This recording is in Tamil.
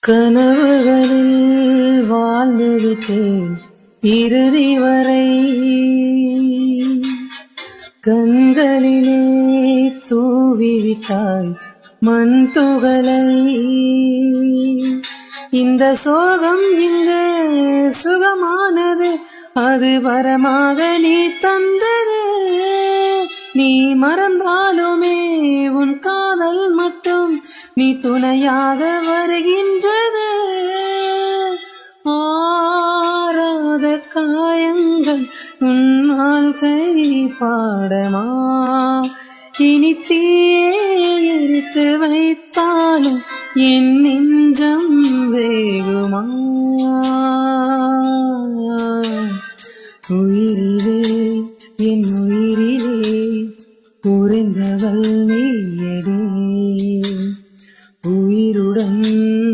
கனவுகளில் வாழ்ந்து விட்டேன் இறுதி வரை. கண்களிலே தூவிவிட்டாய் மண் துகளை. இந்த சோகம் இங்கு சுகமானது, அது வரமாக நீ தந்தது. நீ மறந்தாலுமே உன் காதல் மட்டும் நீ துணையாக வருகின்றது. ஆறாத காயங்கள் உன்னால் கை பாடமா, இனி தீயே எரித்து வைத்தாலும் என்